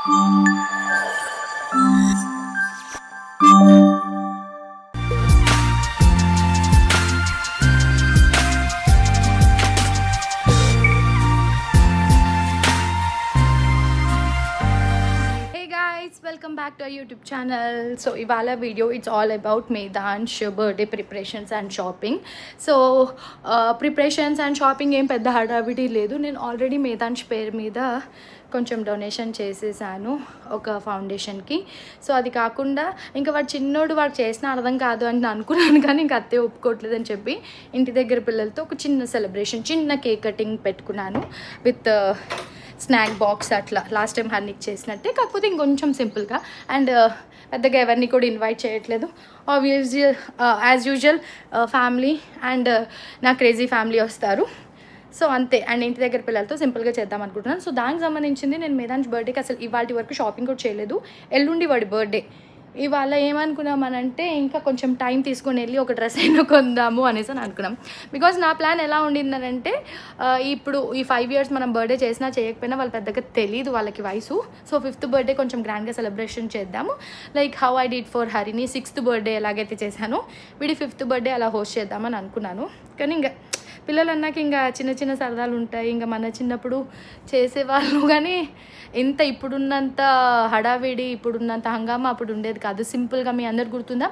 Welcome back to YouTube channel. So ఇవాళ video it's all about Medhansh birthday preparations and shopping. So preparations and shopping ఏం పెద్ద హడావిడి లేదు. నేను ఆల్రెడీ మేధాంష్ పేరు మీద కొంచెం డొనేషన్ చేసేసాను ఒక ఫౌండేషన్కి. సో అది కాకుండా ఇంకా వాడు చిన్నోడు వాడు చేసిన అర్థం కాదు అని నేను అనుకున్నాను, కానీ ఇంకా అత్తే ఒప్పుకోవట్లేదని చెప్పి ఇంటి దగ్గర పిల్లలతో ఒక చిన్న సెలబ్రేషన్, చిన్న కేక్ కటింగ్ పెట్టుకున్నాను విత్ స్నాక్ బాక్స్. అట్లా లాస్ట్ టైం హర్నికి చేసినట్టే, కాకపోతే ఇంకొంచెం సింపుల్గా. అండ్ పెద్దగా ఎవరిని కూడా ఇన్వైట్ చేయట్లేదు. Obviously as usual family and నా క్రేజీ ఫ్యామిలీ వస్తారు. సో అంతే. అండ్ ఇంటి దగ్గర పిల్లలతో సింపుల్గా చేద్దాం అనుకుంటున్నాను. సో దానికి సంబంధించింది నేను మేధాంష్ బర్త్డేకి అసలు ఇవాళ వరకు షాపింగ్ కూడా చేయలేదు. ఎల్లుండి వాడి బర్త్డే. ఇవాళ ఏమనుకున్నామనంటే ఇంకా కొంచెం టైం తీసుకొని వెళ్ళి ఒక డ్రెస్ అయినా కొందాము అనేసి అని అనుకున్నాం. బికాజ్ నా ప్లాన్ ఎలా ఉండిందనంటే ఇప్పుడు ఈ 5 years మనం బర్త్డే చేసినా చేయకపోయినా వాళ్ళు పెద్దగా తెలియదు, వాళ్ళకి వయసు. సో 5th బర్త్డే కొంచెం గ్రాండ్గా సెలబ్రేషన్ చేద్దాము, like how I did for హరిని 6th బర్త్డే ఎలాగైతే చేశానో వీడి 5th బర్త్డే అలా హోస్ట్ చేద్దామని అనుకున్నాను. కానీ ఇంకా పిల్లలు అన్నాక ఇంకా చిన్న చిన్న సరదాలు ఉంటాయి. ఇంకా మన చిన్నప్పుడు చేసేవాళ్ళు, కానీ ఇంత ఇప్పుడున్నంత హడావిడి, ఇప్పుడున్నంత హంగామా అప్పుడు ఉండేది కాదు. సింపుల్గా మీ అందరు గుర్తుందా,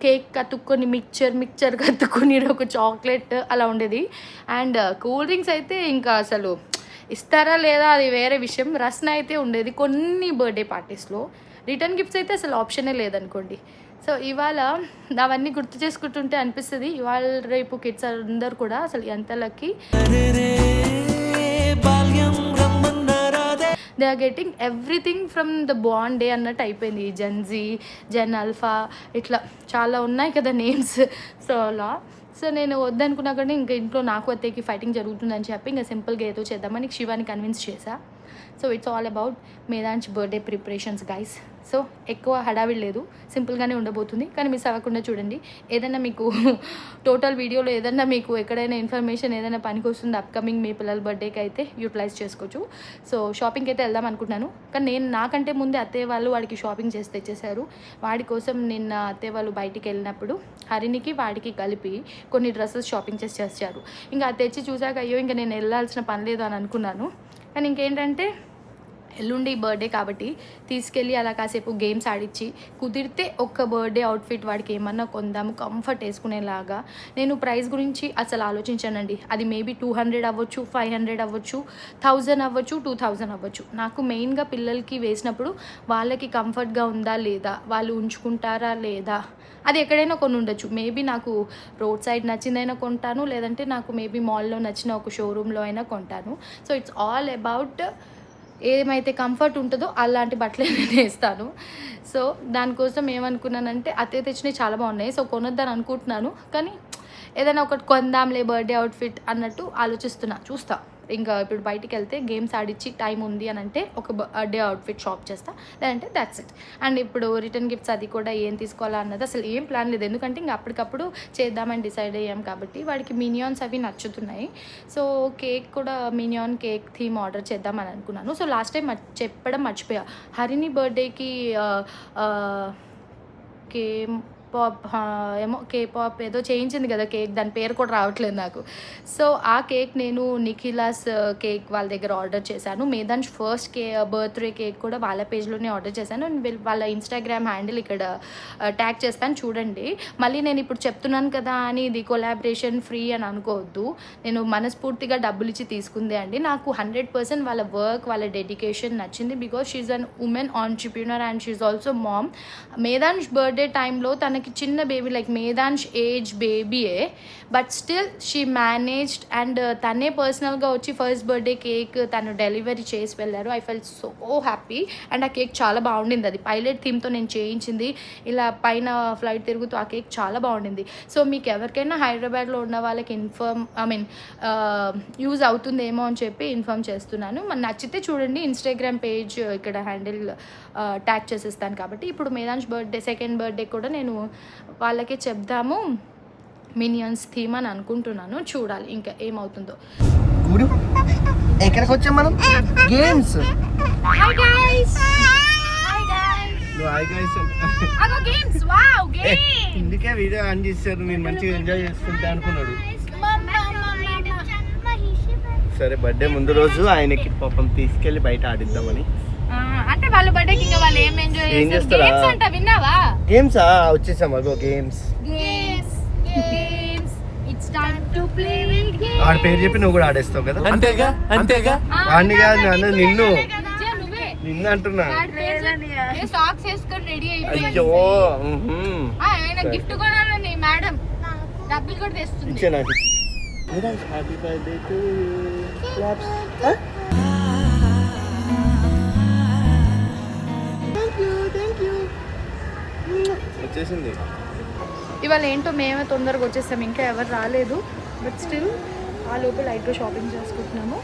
కేక్ కతుక్కొని మిక్చర్ కతుక్కొని ఒక చాక్లెట్ అలా ఉండేది. అండ్ కూల్ డ్రింక్స్ అయితే ఇంకా అసలు ఇస్తారా లేదా అది వేరే విషయం. రసన అయితే ఉండేది కొన్ని బర్త్డే పార్టీస్లో. రిటర్న్ గిఫ్ట్స్ అయితే అసలు ఆప్షనే లేదనుకోండి. సో ఇవాళ అవన్నీ గుర్తు చేసుకుంటుంటే అనిపిస్తుంది, ఇవాళ రేపు కిడ్స్ అందరు కూడా అసలు ఎంత lucky. They are getting everything from the bond day అన్నట్టు అయిపోయింది. జెన్జీ, జెన్ ఆల్ఫా, ఇట్లా చాలా ఉన్నాయి కదా నేమ్స్. సో అలా నేను వద్దనుకున్నా కానీ ఇంకా ఇంట్లో నాకు అత్తయ్యకి ఫైటింగ్ జరుగుతుందని చెప్పి ఇంకా సింపుల్గా ఏదో చేద్దామని శివాని కన్విన్స్ చేశా. So it's all about Medhansh birthday preparations guys. So ఎక్కువ హడావిడి లేదు, సింపుల్గానే ఉండబోతుంది. కానీ మిస్ అవ్వకుండా చూడండి. ఏదైనా మీకు టోటల్ వీడియోలో ఏదైనా మీకు ఎక్కడైనా ఇన్ఫర్మేషన్ ఏదైనా పనికి వస్తుంది అప్కమింగ్ మీ పిల్లల బర్త్డేకి అయితే యూటిలైజ్ చేసుకోవచ్చు. సో షాపింగ్కి అయితే వెళ్దాం అనుకుంటున్నాను. కానీ నేను నాకంటే ముందే అత్తయ్య వాళ్ళు వాడికి షాపింగ్ చేసి తెచ్చేశారు. వాడి కోసం నిన్న అత్తయ్య వాళ్ళు బయటికి వెళ్ళినప్పుడు హరినికి వాడికి కలిపి కొన్ని డ్రెస్సెస్ షాపింగ్ చేసి చేశారు. ఇంకా అది తెచ్చి చూసాక అయ్యో ఇంకా నేను వెళ్ళాల్సిన పని లేదు అని అనుకున్నాను. కానీ ఇంకేంటంటే ఎల్లుండి బర్త్డే కాబట్టి తీసుకెళ్ళి అలా కాసేపు గేమ్స్ ఆడిచ్చి కుదిరితే ఒక్క బర్త్డే అవుట్ఫిట్ వాడికి ఏమన్నా కొందాము కంఫర్ట్ వేసుకునేలాగా. నేను ప్రైస్ గురించి అసలు ఆలోచించానండి. అది మేబీ 200 అవ్వచ్చు, 500 అవ్వచ్చు, 1000 అవ్వచ్చు, 2000 అవ్వచ్చు. నాకు మెయిన్గా పిల్లలకి వేసినప్పుడు వాళ్ళకి కంఫర్ట్గా ఉందా లేదా, వాళ్ళు ఉంచుకుంటారా లేదా, అది ఎక్కడైనా కొన్ని ఉండొచ్చు. మేబీ నాకు రోడ్ సైడ్ నచ్చిందైనా కొంటాను, లేదంటే నాకు మేబీ మాల్లో నచ్చిన ఒక షోరూంలో అయినా కొంటాను. సో ఇట్స్ ఆల్ అబౌట్ ఏమైతే కంఫర్ట్ ఉంటుందో అలాంటి బట్టలే నేను వేస్తాను. సో దానికోసం ఏమనుకున్నానంటే అత్తయ్య తెచ్చినవి చాలా బాగున్నాయి. సో కొనొద్దని అనుకుంటున్నాను, కానీ ఏదైనా ఒకటి కొందాంలే బర్త్డే అవుట్ఫిట్ అన్నట్టు ఆలోచిస్తున్నా. చూస్తా. ఇంకా ఇప్పుడు బయటికి వెళ్తే గేమ్స్ ఆడిచ్చి టైం ఉంది అని అంటే ఒక బర్త్డే అవుట్ఫిట్ షాప్ చేస్తా, లేదంటే దాట్స్ ఇట్. అండ్ ఇప్పుడు రిటర్న్ గిఫ్ట్స్ అది కూడా ఏం తీసుకోవాలా అన్నది అసలు ఏం ప్లాన్ లేదు, ఎందుకంటే ఇంకా అప్పటికప్పుడు చేద్దామని డిసైడ్ అయ్యాం కాబట్టి. వాడికి మినియాన్స్ అవి నచ్చుతున్నాయి. సో కేక్ కూడా మినియాన్ కేక్ థీమ్ ఆర్డర్ చేద్దామని అనుకున్నాను. సో లాస్ట్ టైం చెప్పడం మర్చిపోయా, హరిని బర్త్డేకి కేపాప్ ఏదో చేయించింది కదా కేక్, దాని పేరు కూడా రావట్లేదు నాకు. సో ఆ కేక్ నేను నిఖిలాస్ కేక్ వాళ్ళ దగ్గర ఆర్డర్ చేశాను. మేధాంష్ ఫస్ట్ బర్త్డే కేక్ కూడా వాళ్ళ పేజ్లోనే ఆర్డర్ చేశాను. వాళ్ళ ఇన్స్టాగ్రామ్ హ్యాండిల్ ఇక్కడ ట్యాగ్ చేస్తాను చూడండి. మళ్ళీ నేను ఇప్పుడు చెప్తున్నాను కదా అని ఇది కొలాబరేషన్ ఫ్రీ అని అనుకోవద్దు. నేను మనస్ఫూర్తిగా డబ్బులు ఇచ్చి తీసుకుందే అండి. నాకు 100% వాళ్ళ వర్క్, వాళ్ళ డెడికేషన్ నచ్చింది. Because she's an women entrepreneur and she's also mom. Medhansh birthday టైంలో తనకి చిన్న బేబీ, లైక్ మేధాంష్ ఏజ్ బేబీయే, but still she managed. And తనే పర్సనల్గా వచ్చి ఫస్ట్ బర్త్డే కేక్ తను డెలివరీ చేసి వెళ్ళారు. I fell so happy. And ఆ కేక్ చాలా బాగుండింది. అది పైలట్ థీమ్తో నేను చేయించింది. ఇలా పైన ఫ్లైట్ తిరుగుతూ ఆ కేక్ చాలా బాగుండింది. సో మీకు ఎవరికైనా హైదరాబాద్లో ఉన్న వాళ్ళకి యూజ్ అవుతుందేమో అని చెప్పి ఇన్ఫార్మ్ చేస్తున్నాను. మన నచ్చితే చూడండి, ఇన్స్టాగ్రామ్ పేజ్ ఇక్కడ హ్యాండిల్ ట్యాగ్ చేసేస్తాను. కాబట్టి ఇప్పుడు మేధాంష్ బర్త్డే సెకండ్ బర్త్డే కూడా నేను వాళ్ళకే చెప్దాము మినియన్స్ థీమ్ అని అనుకుంటున్నాను. చూడాలి ఇంకా ఏమవుతుందో. ఎక్కడికి వచ్చాం మనం? Games hi guys hi guys నువ్వు హాయ్ గైస్ అగో గేమ్స్ వావ్ గేమ్ ఇందుకే వీడియో ఆన్ చేశారు, నేను మంచిగా ఎంజాయ్ చేస్తుంటా అనుకున్నాడు. సరే బర్త్డే ముందు రోజు ఆయనకి పాపం తీసుకెళ్లి బయట ఆడిద్దామని. అంటే వాళ్ళ బర్త్డేకి ఇంకా వాళ్ళు ఏం ఎంజాయ్ ఏం చేస్తారు? చేస్తారా? గేమ్స్ అంట విన్నావా? గేమ్సా వచ్చేసాం, అగో games. Games it's time to play games. ఆడ పేరు చెప్పి నువ్వు కూడా ఆడేస్తావు కదా. అంతేగా అంతేగా. వాడిని కాదు నాన్న, నిన్ను నువ్వే నిన్ను అంటున్నా. సాక్స్ వేసుకొని రెడీ అయిపోయి అయ్యో ఆయన గిఫ్ట్ కొనాలని మేడం డబ్బులు కూడా తెస్తుంది. ఇచ్చే నాకు. Happy birthday to claps. వచ్చేసింది. ఇవాళ ఏంటో మేమే తొందరగా వచ్చేసాం, ఇంకా ఎవరు రాలేదు. బట్ స్టిల్ ఆ లోపు లైట్గా షాపింగ్ చేసుకుంటున్నాము.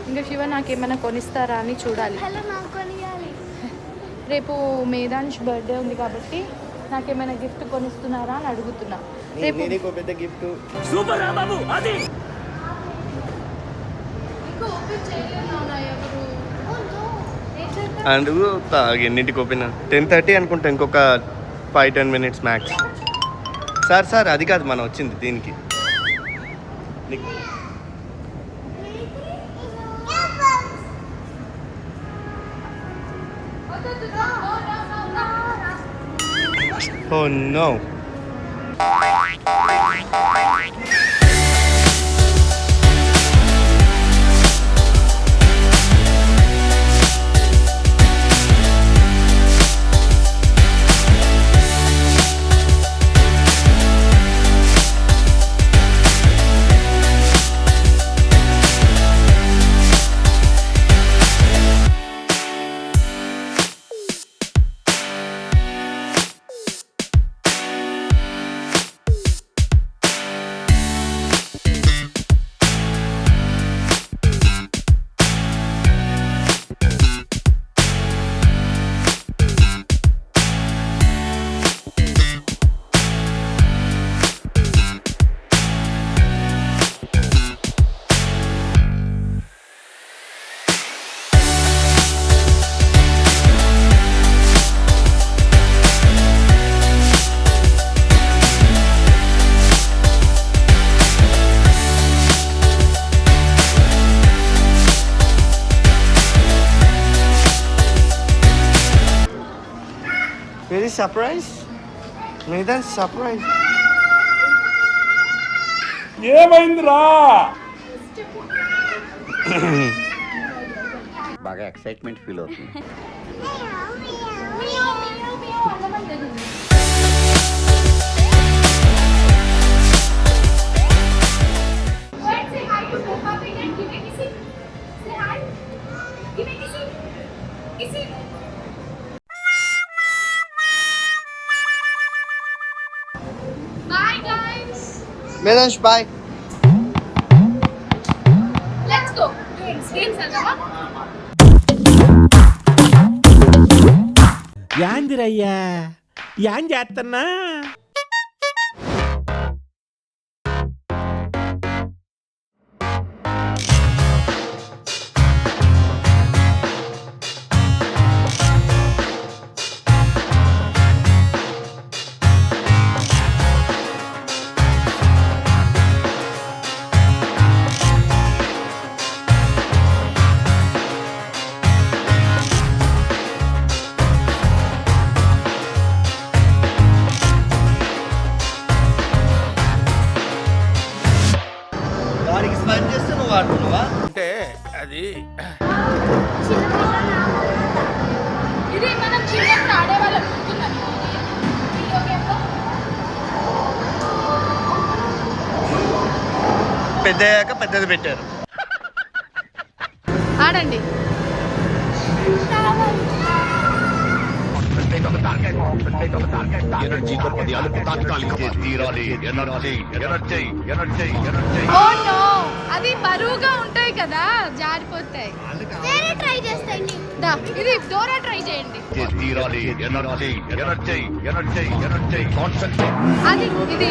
ఇంకా శివ నాకేమైనా కొనిస్తారా అని చూడాలి. రేపు మేధాంష్ బర్త్డే ఉంది కాబట్టి నాకేమైనా గిఫ్ట్ కొనిస్తున్నారా అని అడుగుతున్నా. రేపు నీకు పెద్ద గిఫ్ట్. సూపర్ రా బాబు అది. ఇంకా ఓపెన్ చేయలేదు ఎవరు. అండ్ ఎన్నింటికి ఓపెన్? 10:30 అనుకుంటా, ఇంకొక 5-10 minutes మ్యాక్స్. సార్ అది కాదు మనం వచ్చింది దీనికి. Oh no. Very surprise. Medan surprise. ఏమైందిరా? బాగా ఎక్సైట్మెంట్ ఫీల్ అవుతుంది. Medansh, bye. Let's go. Games అన్నమా? యాందిరయ్యా యాం చేస్తున్నా? వాడికి స్మైల్ చేస్తే నువ్వు ఆడుతున్నావా? అంటే అది ఇది మనం చిన్నప్పుడు ఆడేవాళ్ళం గుర్తుందా? వీడియో గేమ్లో పెద్దయ్యాక పెద్దది పెట్టారు. ఆడండి. ఎనర్జీ గొప్పది, అలుపు తాత్కాలికం. తీరాలి energy energy energy energy. Oh no, అది బరువుగా ఉంటాయి కదా, జారిపోతాయి. ట్రై చేస్తాండి. దా, ఇది డోరా ట్రై చేయండి. తీరాలి energy energy energy energy. Concentrate. అది ఇది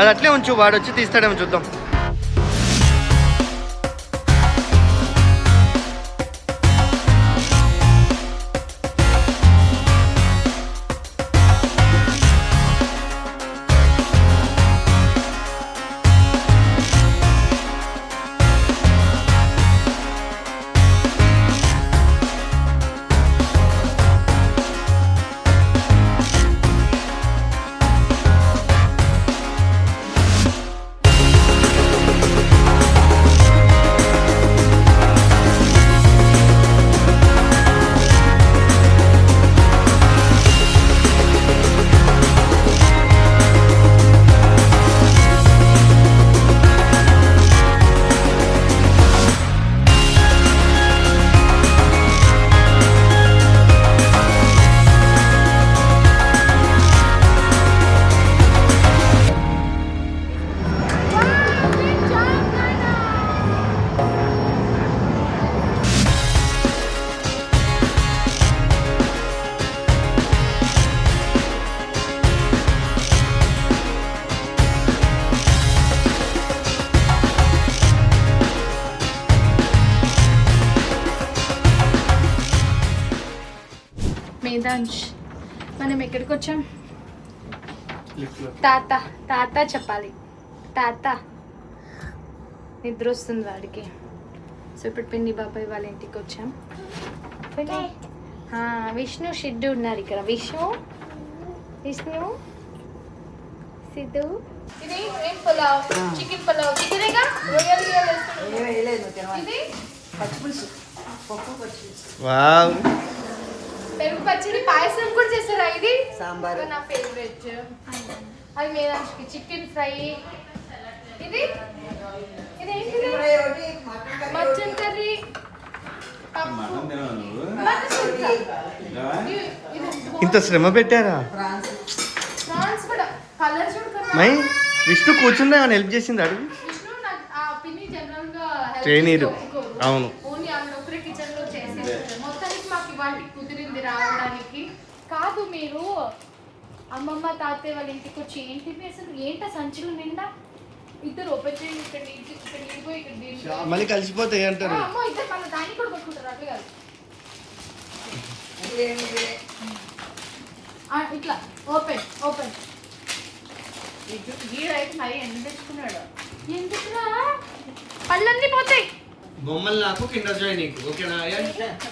అది అట్లే ఉంచు, వాడు వచ్చి తీస్తాడేమో చూద్దాం. మేధాంష్, మనం ఎక్కడికి వచ్చాం? తాత తాత చెప్పాలి. తాత నిద్ర వస్తుంది వాడికి. సో ఇప్పుడు పిన్ని బాబాయ్ వాళ్ళ ఇంటికి వచ్చాం. పిన్ని, విష్ణు సిద్ధు ఉన్నారు ఇక్కడ. విష్ణు సిద్ధు. ఇది ఏం పులావ్? చికెన్ పులావ్. చికెనేగా? ఇది వావ్, పెరుగు పచ్చడి, పాయసం కూడా చేస్తారా? ఇది సాంబార్ నా ఫేవరెట్. అది మేధాంష్కి చికెన్ ఫ్రై. ఇది మటన్ కర్రీ, ఇంత శ్రమ పెట్టారా? ప్రాన్స్ కూడా. కలర్ చూడు. మై విష్ణు కూర్చుందా, ఏమైనా హెల్ప్ చేసింది అడుగు. విష్ణు నాకు ఆ పిన్ని జనరల్ గా ట్రైనీరు. అవును. ఓన్లీ ఆమె ఒకరే కిచెన్ లో చేసేది. మొత్తానికి మాకు ఇవాళ కుదిరింది రావడానికి. కాదు, మీరు అమ్మమ్మ తాతయ్య వాళ్ళ ఇంటికి వచ్చి ఏంటి అసలు? ఏంట సంచులు నిండా? ఇద్దరు ఓపెన్ చేయండి. ఇక్కడ నీడిపోయి ఇక్కడ మళ్ళీ కలిసిపోతాయి అంటారు. అమ్మో, ఇద్దరు మన దాన్ని కూడా కొట్టుకుంటారు. అట్లా కాదు, ఇట్లా ఓపెన్. వీడైతే మరి ఎందుకు తెచ్చుకున్నాడు? ఎందుకురా? పళ్ళన్నీ పోతాయి. బొమ్మలు నాకు, కిండర్ జాయ్ నీకు. ఓకేనా?